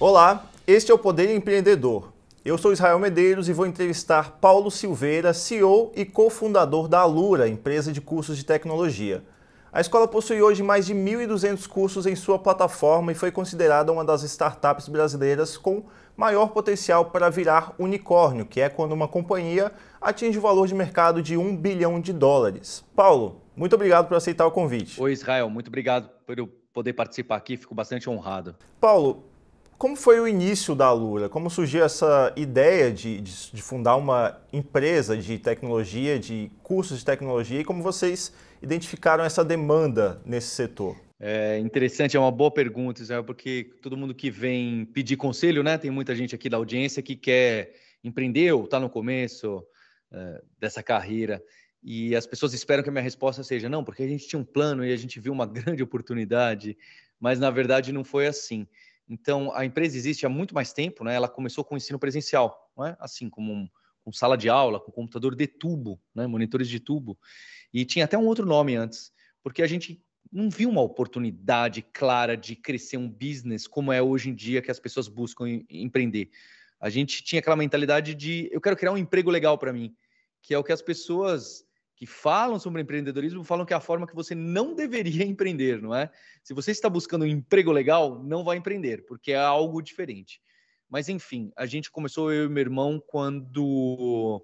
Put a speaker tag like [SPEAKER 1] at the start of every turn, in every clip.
[SPEAKER 1] Olá, este é o Poder Empreendedor. Eu sou Israel Medeiros e vou entrevistar Paulo Silveira, CEO e cofundador da Alura, empresa de cursos de tecnologia. A escola possui hoje mais de 1.200 cursos em sua plataforma e foi considerada uma das startups brasileiras com maior potencial para virar unicórnio, que é quando uma companhia atinge o valor de mercado de US$ 1 bilhão. Paulo, muito obrigado por aceitar o convite.
[SPEAKER 2] Oi, Israel, muito obrigado por eu poder participar aqui, fico bastante honrado.
[SPEAKER 1] Paulo, como foi o início da Alura? Como surgiu essa ideia de fundar uma empresa de tecnologia, de cursos de tecnologia, e como vocês identificaram essa demanda nesse setor?
[SPEAKER 2] É interessante, é uma boa pergunta, Israel, porque todo mundo que vem pedir conselho, né? Tem muita gente aqui da audiência que quer empreender ou está no começo dessa carreira. E as pessoas esperam que a minha resposta seja não, porque a gente tinha um plano e a gente viu uma grande oportunidade, mas na verdade não foi assim. Então, a empresa existe há muito mais tempo, né? Ela começou com o ensino presencial, não é? Assim como com sala de aula, com computador de tubo, né? Monitores de tubo. E tinha até um outro nome antes, porque a gente não viu uma oportunidade clara de crescer um business como é hoje em dia que as pessoas buscam empreender. A gente tinha aquela mentalidade de eu quero criar um emprego legal para mim, que é o que as pessoas que falam sobre empreendedorismo falam que é a forma que você não deveria empreender, não é? Se você está buscando um emprego legal, não vai empreender, porque é algo diferente. Mas enfim, a gente começou, eu e meu irmão, quando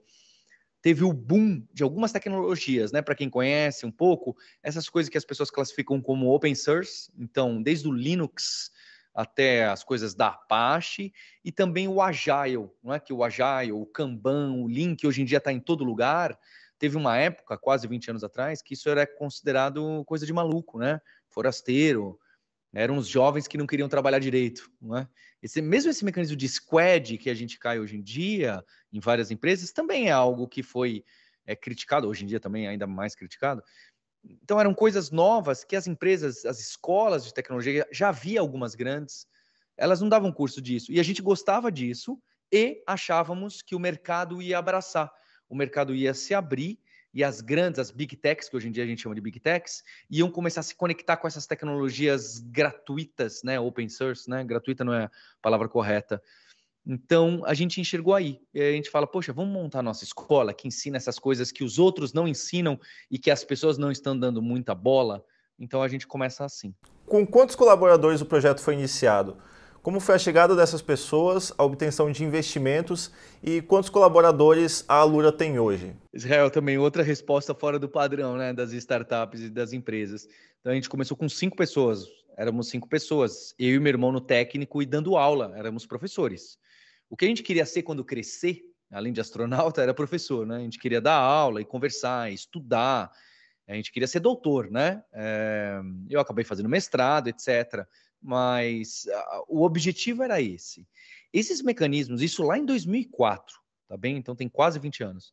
[SPEAKER 2] teve o boom de algumas tecnologias, né? Para quem conhece um pouco, essas coisas que as pessoas classificam como open source, então, desde o Linux até as coisas da Apache e também o Agile, não é? Que o Agile, o Kanban, o Lean, que hoje em dia está em todo lugar, teve uma época, quase 20 anos atrás, que isso era considerado coisa de maluco, né? Forasteiro, eram os jovens que não queriam trabalhar direito, não é? Mesmo esse mecanismo de squad que a gente cai hoje em dia em várias empresas também é algo que foi criticado, hoje em dia também é ainda mais criticado. Então eram coisas novas que as empresas, as escolas de tecnologia, já havia algumas grandes, elas não davam curso disso. E a gente gostava disso e achávamos que o mercado ia abraçar, o mercado ia se abrir e as grandes, as big techs, que hoje em dia a gente chama de big techs, iam começar a se conectar com essas tecnologias gratuitas, né, open source, né, gratuita não é a palavra correta. Então, a gente enxergou aí. E a gente fala, poxa, vamos montar a nossa escola que ensina essas coisas que os outros não ensinam e que as pessoas não estão dando muita bola. Então, a gente começa assim.
[SPEAKER 1] Com quantos colaboradores o projeto foi iniciado? Como foi a chegada dessas pessoas, a obtenção de investimentos e quantos colaboradores a Alura tem hoje?
[SPEAKER 2] Israel, também outra resposta fora do padrão, né, das startups e das empresas. Então, a gente começou com 5 pessoas. Éramos 5 pessoas. Eu e meu irmão no técnico e dando aula. Éramos professores. O que a gente queria ser quando crescer, além de astronauta, era professor, né? A gente queria dar aula e conversar, estudar. A gente queria ser doutor, né? Eu acabei fazendo mestrado, etc. Mas o objetivo era esse. Esses mecanismos, isso lá em 2004, tá bem? Então tem quase 20 anos.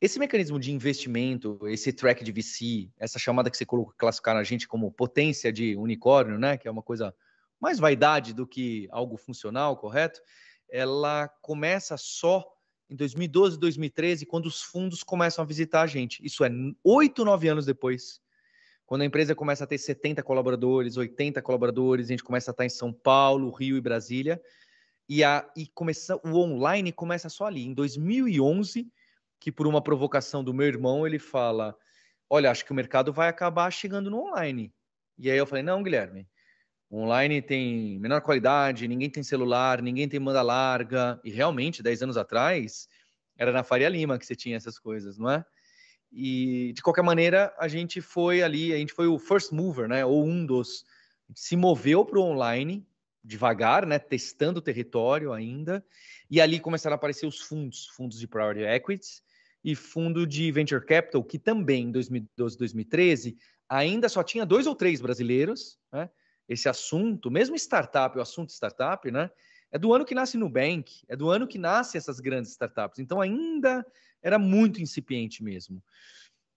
[SPEAKER 2] Esse mecanismo de investimento, esse track de VC, essa chamada que você classificaram a gente como potência de unicórnio, né? Que é uma coisa mais vaidade do que algo funcional, correto? Ela começa só em 2012, 2013, quando os fundos começam a visitar a gente. Isso é 8, 9 anos depois. Quando a empresa começa a ter 70 colaboradores, 80 colaboradores, a gente começa a estar em São Paulo, Rio e Brasília. O online começa só ali. Em 2011, que por uma provocação do meu irmão, ele fala, olha, acho que o mercado vai acabar chegando no online. E aí eu falei, não, Guilherme, o online tem menor qualidade, ninguém tem celular, ninguém tem banda larga. E realmente, 10 anos atrás, era na Faria Lima que você tinha essas coisas, não é? E, de qualquer maneira, a gente foi ali, a gente foi o first mover, né? Ou um dos. Se moveu para o online, devagar, né? Testando o território ainda. E ali começaram a aparecer os fundos de Priority Equities e fundo de Venture Capital, que também em 2012, 2013, ainda só tinha 2 ou 3 brasileiros, né? Esse assunto, mesmo startup, o assunto startup, né? É do ano que nasce Nubank, é do ano que nasce essas grandes startups. Então ainda era muito incipiente mesmo.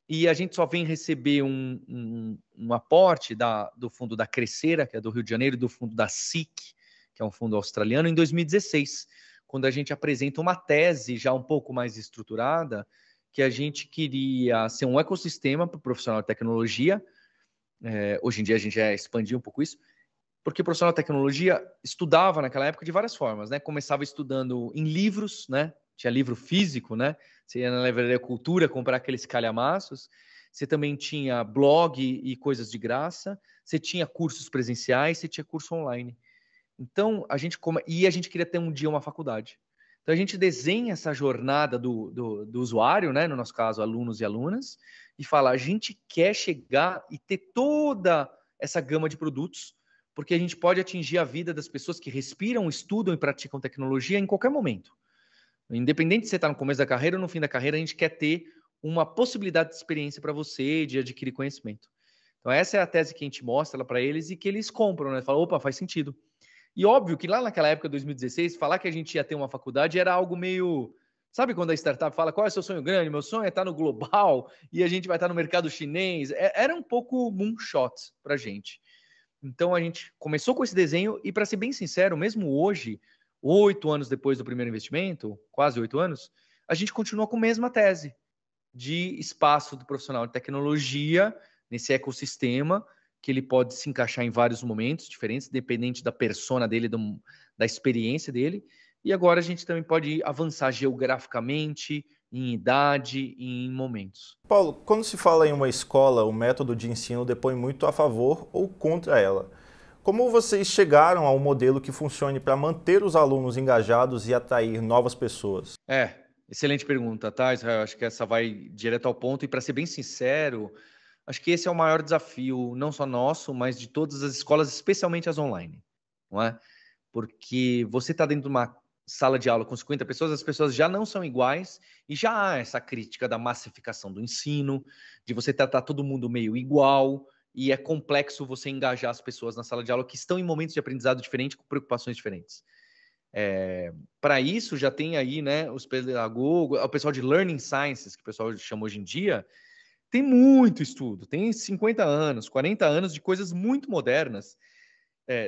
[SPEAKER 2] E a gente só vem receber um aporte do fundo da Crescera, que é do Rio de Janeiro, do fundo da SIC, que é um fundo australiano, em 2016, quando a gente apresenta uma tese já um pouco mais estruturada, que a gente queria ser um ecossistema para o profissional de tecnologia. Hoje em dia a gente já expandiu um pouco isso, porque o profissional de tecnologia estudava naquela época de várias formas, né? Começava estudando em livros, né? Tinha livro físico, né? Você ia na Livraria Cultura comprar aqueles calhamaços. Você também tinha blog e coisas de graça. Você tinha cursos presenciais, você tinha curso online. Então, a gente queria ter um dia uma faculdade. Então, a gente desenha essa jornada do usuário, né? No nosso caso, alunos e alunas, e fala, a gente quer chegar e ter toda essa gama de produtos, porque a gente pode atingir a vida das pessoas que respiram, estudam e praticam tecnologia em qualquer momento. Independente de você estar no começo da carreira ou no fim da carreira, a gente quer ter uma possibilidade de experiência para você, de adquirir conhecimento. Então, essa é a tese que a gente mostra para eles e que eles compram, né? Falam, opa, faz sentido. E óbvio que lá naquela época, 2016, falar que a gente ia ter uma faculdade era algo meio... Sabe quando a startup fala, qual é o seu sonho grande? Meu sonho é estar no global e a gente vai estar no mercado chinês. Era um pouco moonshot para a gente. Então, a gente começou com esse desenho e, para ser bem sincero, mesmo hoje, 8 anos depois do primeiro investimento, quase 8 anos, a gente continua com a mesma tese de espaço do profissional de tecnologia nesse ecossistema, que ele pode se encaixar em vários momentos diferentes, dependente da persona dele, da experiência dele. E agora a gente também pode avançar geograficamente, em idade e em momentos.
[SPEAKER 1] Paulo, quando se fala em uma escola, o método de ensino depõe muito a favor ou contra ela. Como vocês chegaram a um modelo que funcione para manter os alunos engajados e atrair novas pessoas?
[SPEAKER 2] Excelente pergunta, tá, Israel? Acho que essa vai direto ao ponto. E para ser bem sincero, acho que esse é o maior desafio, não só nosso, mas de todas as escolas, especialmente as online, não é? Porque você está dentro de uma sala de aula com 50 pessoas, as pessoas já não são iguais e já há essa crítica da massificação do ensino, de você tratar todo mundo meio igual, e é complexo você engajar as pessoas na sala de aula que estão em momentos de aprendizado diferentes, com preocupações diferentes. Para isso, já tem aí, né, os pedagogos, o pessoal de Learning Sciences, que o pessoal chama hoje em dia, tem muito estudo, tem 50 anos, 40 anos de coisas muito modernas,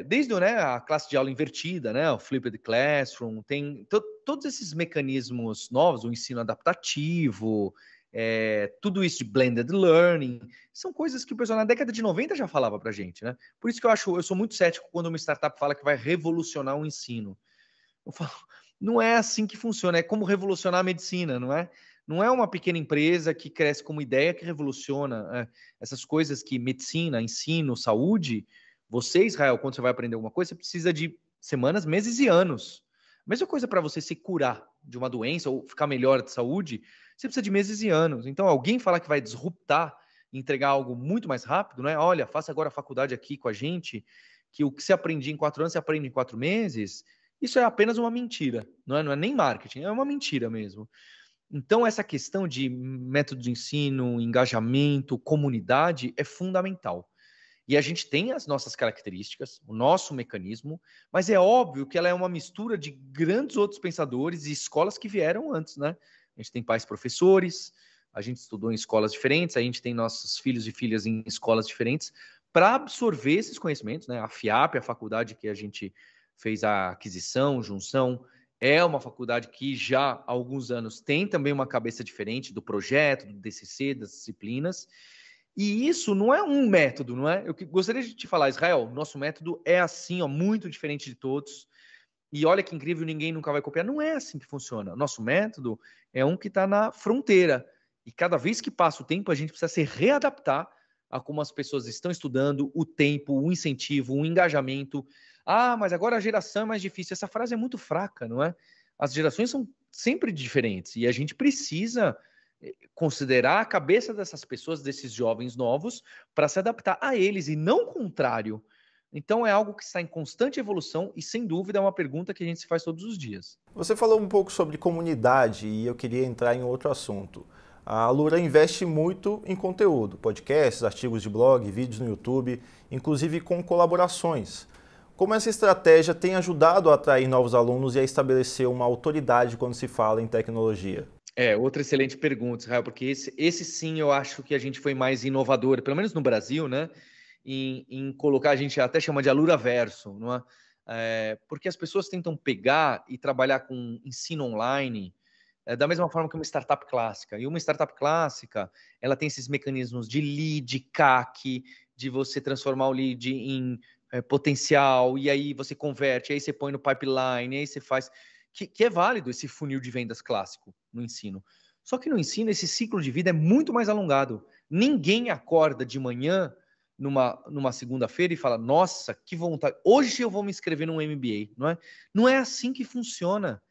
[SPEAKER 2] desde, né, a classe de aula invertida, né, o Flipped Classroom, tem todos esses mecanismos novos, o ensino adaptativo, tudo isso de blended learning, são coisas que o pessoal na década de 90 já falava para a gente, né? Por isso que eu sou muito cético quando uma startup fala que vai revolucionar o ensino. Eu falo, não é assim que funciona, é como revolucionar a medicina, não é? Não é uma pequena empresa que cresce como ideia que revoluciona essas coisas que medicina, ensino, saúde. Você, Israel, quando você vai aprender alguma coisa, você precisa de semanas, meses e anos. A mesma coisa para você se curar de uma doença ou ficar melhor de saúde, você precisa de meses e anos. Então, alguém falar que vai disruptar, entregar algo muito mais rápido, não é? Olha, faça agora a faculdade aqui com a gente, que o que você aprende em 4 anos, você aprende em 4 meses. Isso é apenas uma mentira, não é nem marketing, é uma mentira mesmo. Então, essa questão de método de ensino, engajamento, comunidade é fundamental. E a gente tem as nossas características, o nosso mecanismo, mas é óbvio que ela é uma mistura de grandes outros pensadores e escolas que vieram antes, né? A gente tem pais professores, a gente estudou em escolas diferentes, a gente tem nossos filhos e filhas em escolas diferentes, para absorver esses conhecimentos, né? A FIAP, a faculdade que a gente fez a aquisição, junção, é uma faculdade que já há alguns anos tem também uma cabeça diferente do projeto, do DCC, das disciplinas, e isso não é um método, não é? Eu gostaria de te falar, Israel, nosso método é assim, ó, muito diferente de todos, e olha que incrível, ninguém nunca vai copiar. Não é assim que funciona. Nosso método é um que está na fronteira, e cada vez que passa o tempo, a gente precisa se readaptar a como as pessoas estão estudando, o tempo, o incentivo, o engajamento. Ah, mas agora a geração é mais difícil. Essa frase é muito fraca, não é? As gerações são sempre diferentes e a gente precisa considerar a cabeça dessas pessoas, desses jovens novos, para se adaptar a eles e não o contrário. Então é algo que está em constante evolução e, sem dúvida, é uma pergunta que a gente se faz todos os dias.
[SPEAKER 1] Você falou um pouco sobre comunidade e eu queria entrar em outro assunto. A Alura investe muito em conteúdo, podcasts, artigos de blog, vídeos no YouTube, inclusive com colaborações. Como essa estratégia tem ajudado a atrair novos alunos e a estabelecer uma autoridade quando se fala em tecnologia?
[SPEAKER 2] Outra excelente pergunta, Israel, porque esse sim eu acho que a gente foi mais inovador, pelo menos no Brasil, né? Em colocar, a gente até chama de Alura Verso, não é? Porque as pessoas tentam pegar e trabalhar com ensino online da mesma forma que uma startup clássica. E uma startup clássica, ela tem esses mecanismos de lead, CAC, de você transformar o lead em potencial, e aí você converte, aí você põe no pipeline, aí você faz... Que é válido esse funil de vendas clássico no ensino. Só que no ensino, esse ciclo de vida é muito mais alongado. Ninguém acorda de manhã, numa segunda-feira, e fala, nossa, que vontade, hoje eu vou me inscrever num MBA, não é? Não é assim que funciona.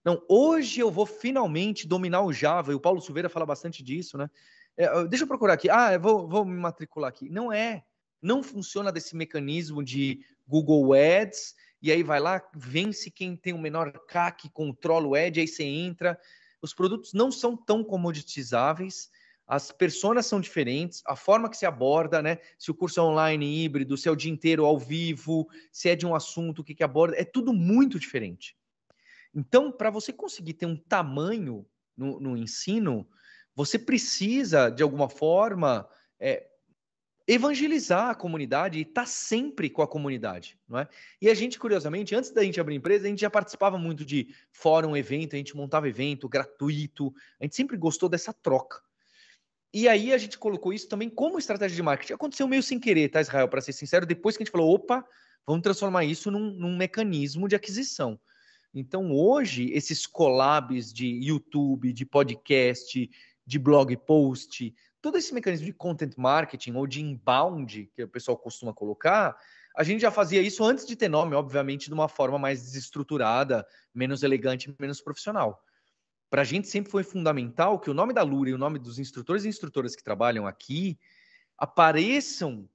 [SPEAKER 2] Não, hoje eu vou finalmente dominar o Java, e o Paulo Silveira fala bastante disso, né? Deixa eu procurar aqui. Eu vou me matricular aqui. Não é. Não funciona desse mecanismo de Google Ads, e aí vai lá, vence quem tem o menor CAC, controla o ad, aí você entra. Os produtos não são tão comoditizáveis, as personas são diferentes, a forma que se aborda, né? Se o curso é online, híbrido, se é o dia inteiro ao vivo, se é de um assunto, o que aborda, é tudo muito diferente. Então, para você conseguir ter um tamanho no ensino, você precisa, de alguma forma, evangelizar a comunidade e estar sempre com a comunidade, não é? E a gente, curiosamente, antes da gente abrir empresa, a gente já participava muito de fórum, evento, a gente montava evento gratuito, a gente sempre gostou dessa troca. E aí a gente colocou isso também como estratégia de marketing. Aconteceu meio sem querer, tá, Israel? Para ser sincero, depois que a gente falou, opa, vamos transformar isso num mecanismo de aquisição. Então, hoje, esses collabs de YouTube, de podcast, de blog post, todo esse mecanismo de content marketing ou de inbound, que o pessoal costuma colocar, a gente já fazia isso antes de ter nome, obviamente, de uma forma mais desestruturada, menos elegante, menos profissional. Para a gente sempre foi fundamental que o nome da Lura e o nome dos instrutores e instrutoras que trabalham aqui apareçam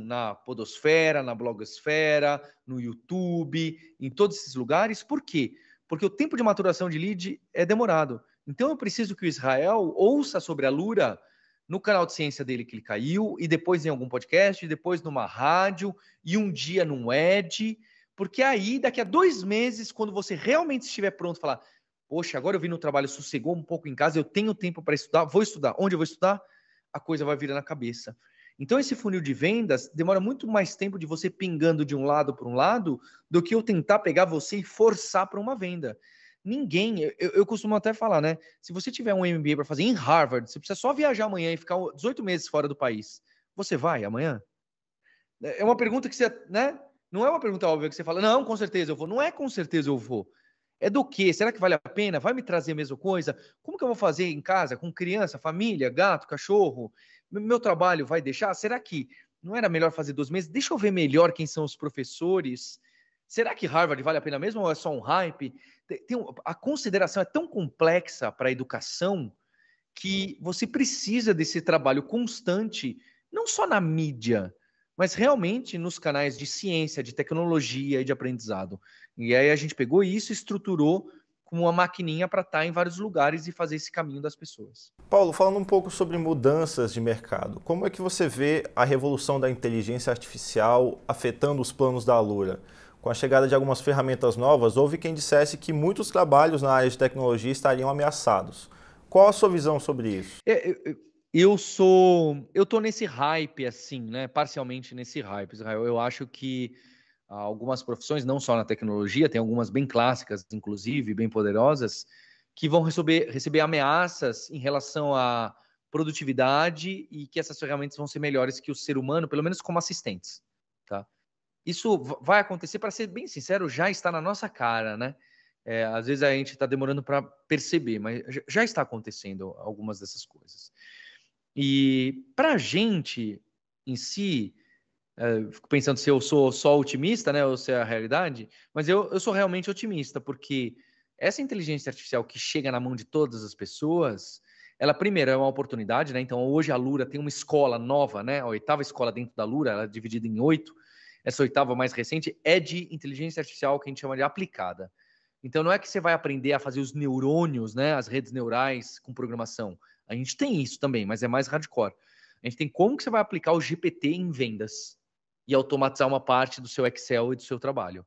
[SPEAKER 2] na podosfera, na blogosfera, no YouTube, em todos esses lugares. Por quê? Porque o tempo de maturação de lead é demorado. Então eu preciso que o Israel ouça sobre a Lura no canal de ciência dele que ele caiu, e depois em algum podcast, e depois numa rádio, e um dia num ad, porque aí, daqui a 2 meses, quando você realmente estiver pronto, falar, poxa, agora eu vim no trabalho, sossegou um pouco em casa, eu tenho tempo para estudar, vou estudar. Onde eu vou estudar? A coisa vai virar na cabeça. Então, esse funil de vendas demora muito mais tempo de você pingando de um lado para um lado do que eu tentar pegar você e forçar para uma venda. Ninguém, eu costumo até falar, né? Se você tiver um MBA para fazer em Harvard, você precisa só viajar amanhã e ficar 18 meses fora do país. Você vai amanhã? É uma pergunta que você, né? Não é uma pergunta óbvia que você fala, não, com certeza eu vou. Não é com certeza eu vou. É do quê? Será que vale a pena? Vai me trazer a mesma coisa? Como que eu vou fazer em casa, com criança, família, gato, cachorro? Meu trabalho vai deixar? Será que não era melhor fazer 2 meses? Deixa eu ver melhor quem são os professores. Será que Harvard vale a pena mesmo ou é só um hype? A consideração é tão complexa para a educação que você precisa desse trabalho constante, não só na mídia, mas realmente nos canais de ciência, de tecnologia e de aprendizado. E aí a gente pegou isso e estruturou como uma maquininha para estar em vários lugares e fazer esse caminho das pessoas.
[SPEAKER 1] Paulo, falando um pouco sobre mudanças de mercado, como é que você vê a revolução da inteligência artificial afetando os planos da Alura? Com a chegada de algumas ferramentas novas, houve quem dissesse que muitos trabalhos na área de tecnologia estariam ameaçados. Qual a sua visão sobre isso?
[SPEAKER 2] Eu tô nesse hype, assim, né? Parcialmente nesse hype, Israel. Eu acho que algumas profissões, não só na tecnologia, tem algumas bem clássicas, inclusive, bem poderosas, que vão receber ameaças em relação à produtividade e que essas ferramentas vão ser melhores que o ser humano, pelo menos como assistentes, tá? Isso vai acontecer, para ser bem sincero, já está na nossa cara, né? Às vezes a gente está demorando para perceber, mas já está acontecendo algumas dessas coisas. E para a gente em si, fico pensando se eu sou só otimista, né, ou se é a realidade, mas eu sou realmente otimista, porque essa inteligência artificial que chega na mão de todas as pessoas, ela primeiro é uma oportunidade, né? Então hoje a Lura tem uma escola nova, né? A 8ª escola dentro da Lura, ela é dividida em 8. Essa 8ª mais recente é de inteligência artificial que a gente chama de aplicada. Então não é que você vai aprender a fazer os neurônios, né, as redes neurais com programação. A gente tem isso também, mas é mais hardcore. A gente tem como que você vai aplicar o GPT em vendas e automatizar uma parte do seu Excel e do seu trabalho.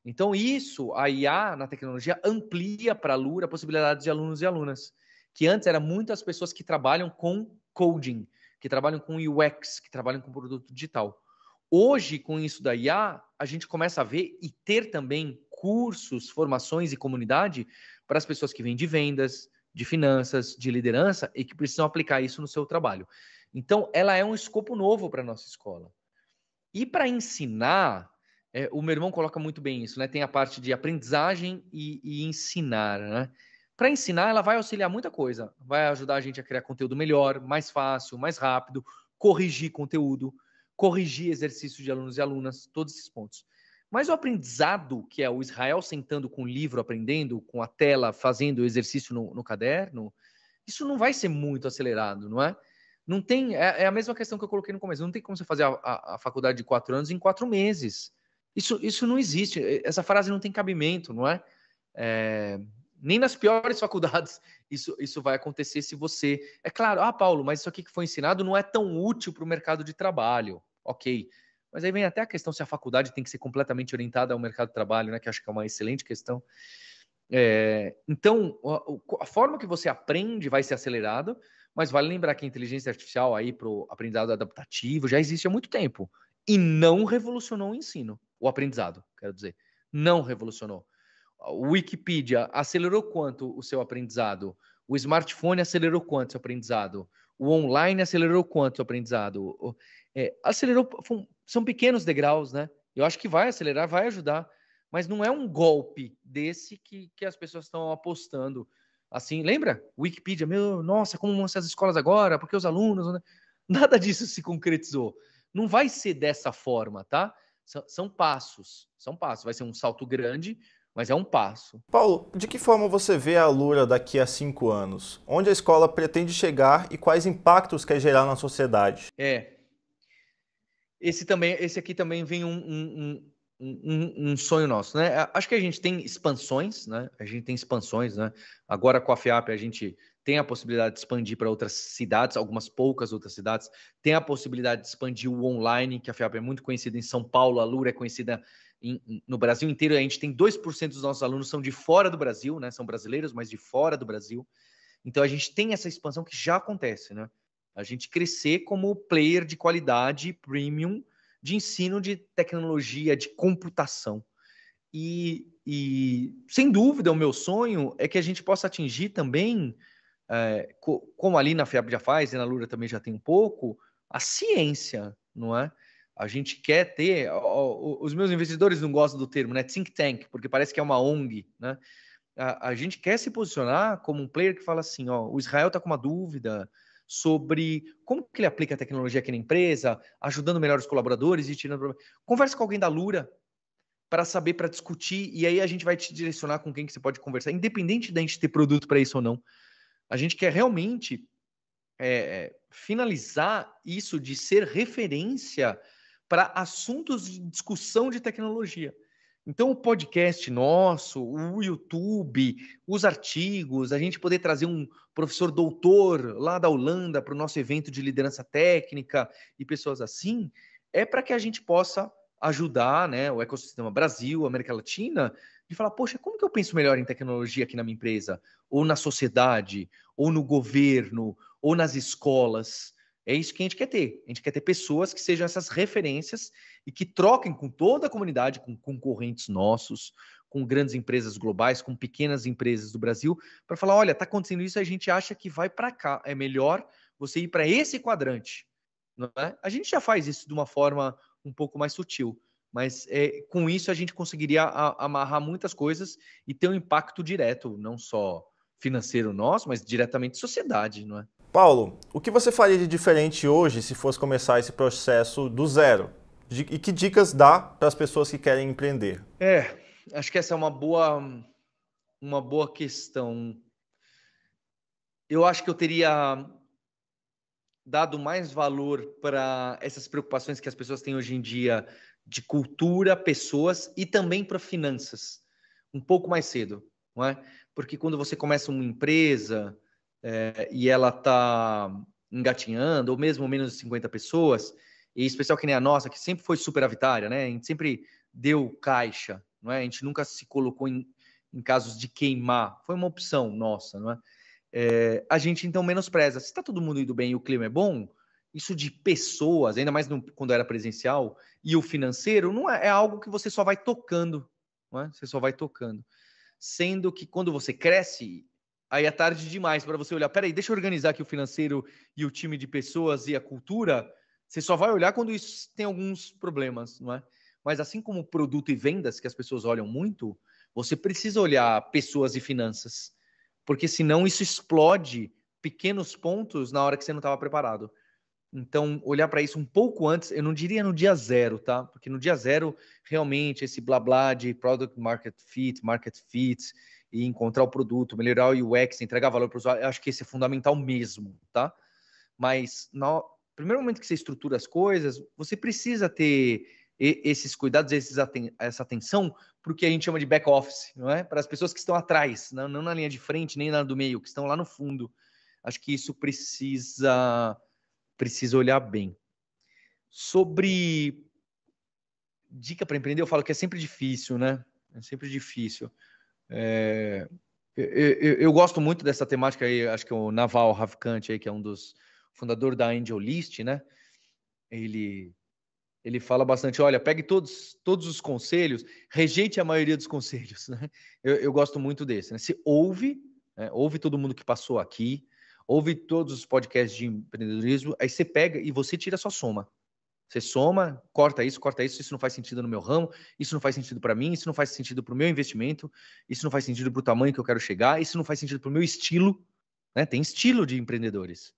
[SPEAKER 2] Então isso, a IA na tecnologia amplia para a Lura a possibilidade de alunos e alunas, que antes eram muitas pessoas que trabalham com coding, que trabalham com UX, que trabalham com produto digital. Hoje, com isso da IA, a gente começa a ver e ter também cursos, formações e comunidade para as pessoas que vêm de vendas, de finanças, de liderança e que precisam aplicar isso no seu trabalho. Então, ela é um escopo novo para a nossa escola. E para ensinar, o meu irmão coloca muito bem isso, né? Tem a parte de aprendizagem e ensinar, né? Para ensinar, ela vai auxiliar muita coisa. Vai ajudar a gente a criar conteúdo melhor, mais fácil, mais rápido, corrigir conteúdo, corrigir exercícios de alunos e alunas, todos esses pontos. Mas o aprendizado, que é o Israel sentando com o livro, aprendendo, com a tela, fazendo o exercício no caderno, isso não vai ser muito acelerado, não é? Não tem, é a mesma questão que eu coloquei no começo. Não tem como você fazer a faculdade de 4 anos em 4 meses. Isso não existe. Essa frase não tem cabimento, não é? Nem nas piores faculdades isso vai acontecer se você... É claro, Paulo, mas isso aqui que foi ensinado não é tão útil para o mercado de trabalho. Ok. Mas aí vem até a questão se a faculdade tem que ser completamente orientada ao mercado de trabalho, né? Que acho que é uma excelente questão. Então, a forma que você aprende vai ser acelerada, mas vale lembrar que a inteligência artificial aí para o aprendizado adaptativo já existe há muito tempo e não revolucionou o ensino, o aprendizado, quero dizer, não revolucionou. O Wikipedia acelerou quanto o seu aprendizado? O smartphone acelerou quanto o seu aprendizado? O online acelerou quanto o seu aprendizado? Acelerou, são pequenos degraus, né? Eu acho que vai acelerar, vai ajudar, mas não é um golpe desse que as pessoas estão apostando. Assim, lembra? Wikipedia, nossa, como vão ser as escolas agora? Porque os alunos... Né? Nada disso se concretizou. Não vai ser dessa forma, tá? São passos. Vai ser um salto grande, mas é um passo.
[SPEAKER 1] Paulo, de que forma você vê a Alura daqui a 5 anos? Onde a escola pretende chegar e quais impactos quer gerar na sociedade?
[SPEAKER 2] Esse aqui também vem um sonho nosso, né? Acho que a gente tem expansões, né? né? Agora com a FEAP a gente tem a possibilidade de expandir para outras cidades, algumas poucas outras cidades. Tem a possibilidade de expandir o online, que a FEAP é muito conhecida em São Paulo, a Alura é conhecida no Brasil inteiro. A gente tem 2% dos nossos alunos são de fora do Brasil, né? São brasileiros, mas de fora do Brasil. Então a gente tem essa expansão que já acontece, né? A gente crescer como player de qualidade premium de ensino de tecnologia, de computação. E sem dúvida, o meu sonho é que a gente possa atingir também, como ali na FEAP já faz, e na Lura também já tem um pouco, a ciência, não é? A gente quer ter... Os meus investidores não gostam do termo, né? Think Tank, porque parece que é uma ONG, né? A gente quer se posicionar como um player que fala assim, o Israel está com uma dúvida sobre como que ele aplica a tecnologia aqui na empresa, ajudando melhor os colaboradores e tirando... Conversa com alguém da Lura para saber, para discutir, e aí a gente vai te direcionar com quem que você pode conversar, independente da gente ter produto para isso ou não. A gente quer realmente finalizar isso de ser referência para assuntos de discussão de tecnologia. Então, o podcast nosso, o YouTube, os artigos, a gente poder trazer um professor doutor lá da Holanda para o nosso evento de liderança técnica e pessoas assim, é para que a gente possa ajudar, né, o ecossistema Brasil, América Latina, de falar, poxa, como que eu penso melhor em tecnologia aqui na minha empresa? Ou na sociedade, ou no governo, ou nas escolas? É isso que a gente quer ter. A gente quer ter pessoas que sejam essas referências e que troquem com toda a comunidade, com concorrentes nossos, com grandes empresas globais, com pequenas empresas do Brasil, para falar, olha, está acontecendo isso, a gente acha que vai para cá. É melhor você ir para esse quadrante. Não é? A gente já faz isso de uma forma um pouco mais sutil, mas com isso a gente conseguiria amarrar muitas coisas e ter um impacto direto, não só financeiro nosso, mas diretamente sociedade, não é?
[SPEAKER 1] Paulo, o que você faria de diferente hoje se fosse começar esse processo do zero? E que dicas dá para as pessoas que querem empreender?
[SPEAKER 2] Acho que essa é uma boa questão. Eu acho que eu teria dado mais valor para essas preocupações que as pessoas têm hoje em dia de cultura, pessoas e também para finanças, um pouco mais cedo, não é? Porque quando você começa uma empresa e ela está engatinhando, ou mesmo menos de 50 pessoas, e em especial que nem a nossa, que sempre foi superavitária, né? A gente sempre deu caixa, não é? A gente nunca se colocou em casos de queimar, foi uma opção nossa, não é? A gente então menospreza. Se está todo mundo indo bem e o clima é bom, isso de pessoas, ainda mais quando era presencial, e o financeiro, não é algo que você só vai tocando, não é? Você só vai tocando. Sendo que quando você cresce, aí é tarde demais para você olhar. Peraí, deixa eu organizar aqui o financeiro e o time de pessoas e a cultura. Você só vai olhar quando isso tem alguns problemas, não é? Mas assim como produto e vendas, que as pessoas olham muito, você precisa olhar pessoas e finanças. Porque senão isso explode pequenos pontos na hora que você não estava preparado. Então, olhar para isso um pouco antes, eu não diria no dia zero, tá? Porque no dia zero, realmente, esse blá blá de product market fit, e encontrar o produto, melhorar o UX, entregar valor para o usuário, eu acho que esse é fundamental mesmo, tá? Mas no primeiro momento que você estrutura as coisas, você precisa ter esses cuidados, essa atenção para o que a gente chama de back office, não é? Para as pessoas que estão atrás, não na linha de frente, nem na do meio, que estão lá no fundo. Acho que isso precisa olhar bem. Sobre dica para empreender, eu falo que é sempre difícil, né? É sempre difícil. Eu gosto muito dessa temática aí, acho que o Naval Ravikant, aí, que é um dos fundadores da AngelList, né? Ele fala bastante, olha, pegue todos os conselhos, rejeite a maioria dos conselhos, né? Eu gosto muito desse, né? Você ouve, né? Ouve todo mundo que passou aqui, ouve todos os podcasts de empreendedorismo, aí você pega e você tira a sua soma. Você soma, corta isso não faz sentido no meu ramo, isso não faz sentido para mim, isso não faz sentido para o meu investimento, isso não faz sentido para o tamanho que eu quero chegar, isso não faz sentido para o meu estilo, né? Tem estilo de empreendedores.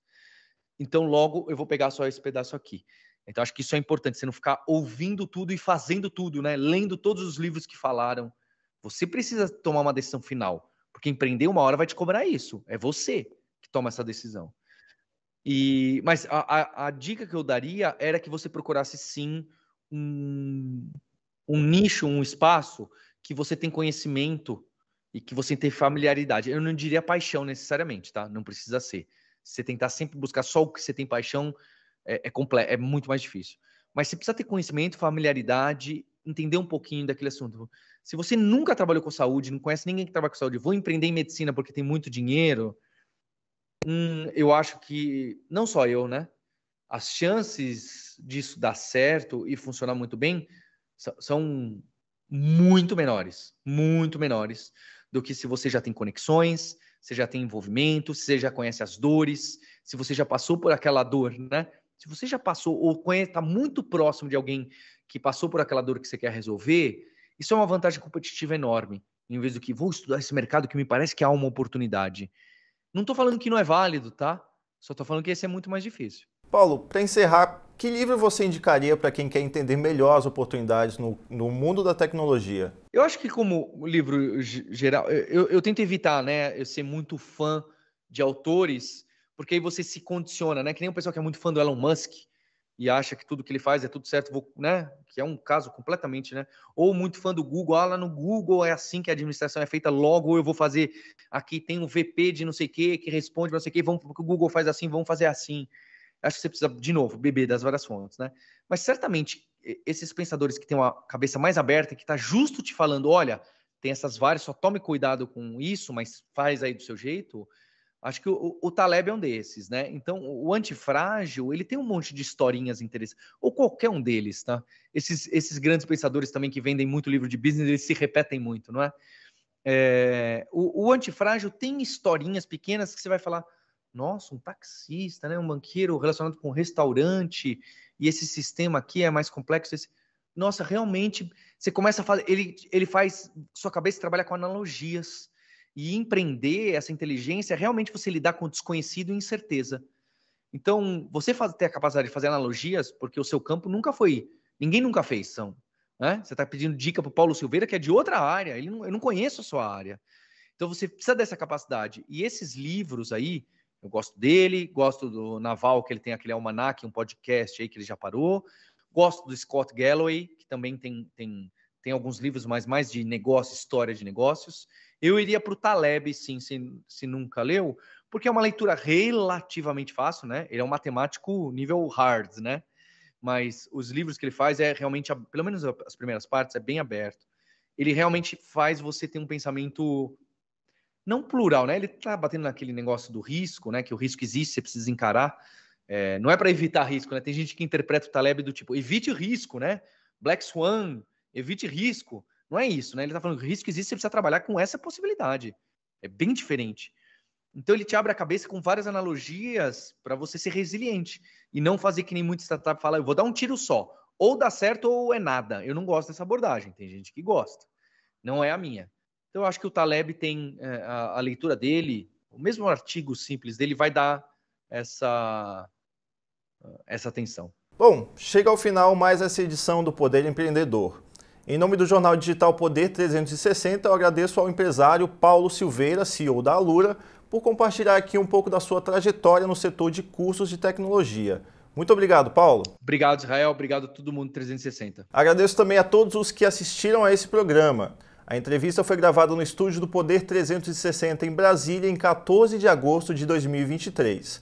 [SPEAKER 2] Então, logo, eu vou pegar só esse pedaço aqui. Então, acho que isso é importante, você não ficar ouvindo tudo e fazendo tudo, né? Lendo todos os livros que falaram. Você precisa tomar uma decisão final, porque empreender uma hora vai te cobrar isso. É você que toma essa decisão. Mas a dica que eu daria era que você procurasse, sim, um nicho, um espaço que você tem conhecimento e que você tem familiaridade. Eu não diria paixão necessariamente, tá? Não precisa ser. Se você tentar sempre buscar só o que você tem paixão, é muito mais difícil. Mas você precisa ter conhecimento, familiaridade, entender um pouquinho daquele assunto. Se você nunca trabalhou com saúde, não conhece ninguém que trabalha com saúde, vou empreender em medicina porque tem muito dinheiro, eu acho que, não só eu, né? As chances disso dar certo e funcionar muito bem são muito menores do que se você já tem conexões, você já tem envolvimento, se você já conhece as dores, se você já passou por aquela dor, né? Se você já passou ou está muito próximo de alguém que passou por aquela dor que você quer resolver, isso é uma vantagem competitiva enorme. Em vez do que vou estudar esse mercado que me parece que há uma oportunidade. Não estou falando que não é válido, tá? Só estou falando que esse é muito mais difícil.
[SPEAKER 1] Paulo, para encerrar, que livro você indicaria para quem quer entender melhor as oportunidades no mundo da tecnologia?
[SPEAKER 2] Eu acho que como livro geral, eu tento evitar, né, eu ser muito fã de autores, porque aí você se condiciona, né? Que nem o pessoal que é muito fã do Elon Musk e acha que tudo que ele faz é tudo certo, né? Que é um caso completamente, né? Ou muito fã do Google, lá no Google é assim que a administração é feita, logo eu vou fazer, aqui tem um VP de não sei o que responde para não sei o que, vamos, porque o Google faz assim, vamos fazer assim. Acho que você precisa, de novo, beber das várias fontes, né? Mas certamente, esses pensadores que têm uma cabeça mais aberta, que está justo te falando, olha, tem essas várias, só tome cuidado com isso, mas faz aí do seu jeito. Acho que o Taleb é um desses, né? Então, o Antifrágil, ele tem um monte de historinhas interessantes. Ou qualquer um deles, tá? Esses grandes pensadores também que vendem muito livro de business, eles se repetem muito, não é? O Antifrágil tem historinhas pequenas que você vai falar, nossa, um taxista, né? Um banqueiro relacionado com um restaurante, e esse sistema aqui é mais complexo. Nossa, realmente, você começa a fazer. Ele faz sua cabeça trabalhar com analogias. E empreender essa inteligência é realmente você lidar com o desconhecido e incerteza. Então, você ter a capacidade de fazer analogias, porque o seu campo nunca foi. Ninguém nunca fez, são. Né? Você está pedindo dica para o Paulo Silveira, que é de outra área. Eu não conheço a sua área. Então, você precisa dessa capacidade. E esses livros aí, eu gosto dele, gosto do Naval, que ele tem aquele almanac, um podcast aí que ele já parou. Gosto do Scott Galloway, que também tem alguns livros mais de negócio, história de negócios. Eu iria para o Taleb, sim, se nunca leu, porque é uma leitura relativamente fácil, né? Ele é um matemático nível hard, né? Mas os livros que ele faz realmente, pelo menos as primeiras partes, é bem aberto. Ele realmente faz você ter um pensamento não plural, né? Ele tá batendo naquele negócio do risco, né? Que o risco existe, você precisa encarar. Não é para evitar risco, né? Tem gente que interpreta o Taleb do tipo, evite o risco, né? Black Swan, evite risco. Não é isso, né? Ele tá falando que o risco existe, você precisa trabalhar com essa possibilidade. É bem diferente. Então, ele te abre a cabeça com várias analogias para você ser resiliente e não fazer que nem muita startup fala, eu vou dar um tiro só. Ou dá certo ou é nada. Eu não gosto dessa abordagem. Tem gente que gosta. Não é a minha. Então, eu acho que o Taleb tem a leitura dele, o mesmo artigo simples dele vai dar essa atenção.
[SPEAKER 1] Bom, chega ao final mais essa edição do Poder Empreendedor. Em nome do jornal digital Poder 360, eu agradeço ao empresário Paulo Silveira, CEO da Alura, por compartilhar aqui um pouco da sua trajetória no setor de cursos de tecnologia. Muito obrigado, Paulo.
[SPEAKER 2] Obrigado, Israel. Obrigado a todo mundo 360.
[SPEAKER 1] Agradeço também a todos os que assistiram a esse programa. A entrevista foi gravada no estúdio do Poder 360 em Brasília em 14 de agosto de 2023.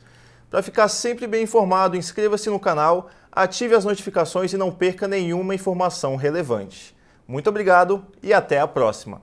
[SPEAKER 1] Para ficar sempre bem informado, inscreva-se no canal, ative as notificações e não perca nenhuma informação relevante. Muito obrigado e até a próxima!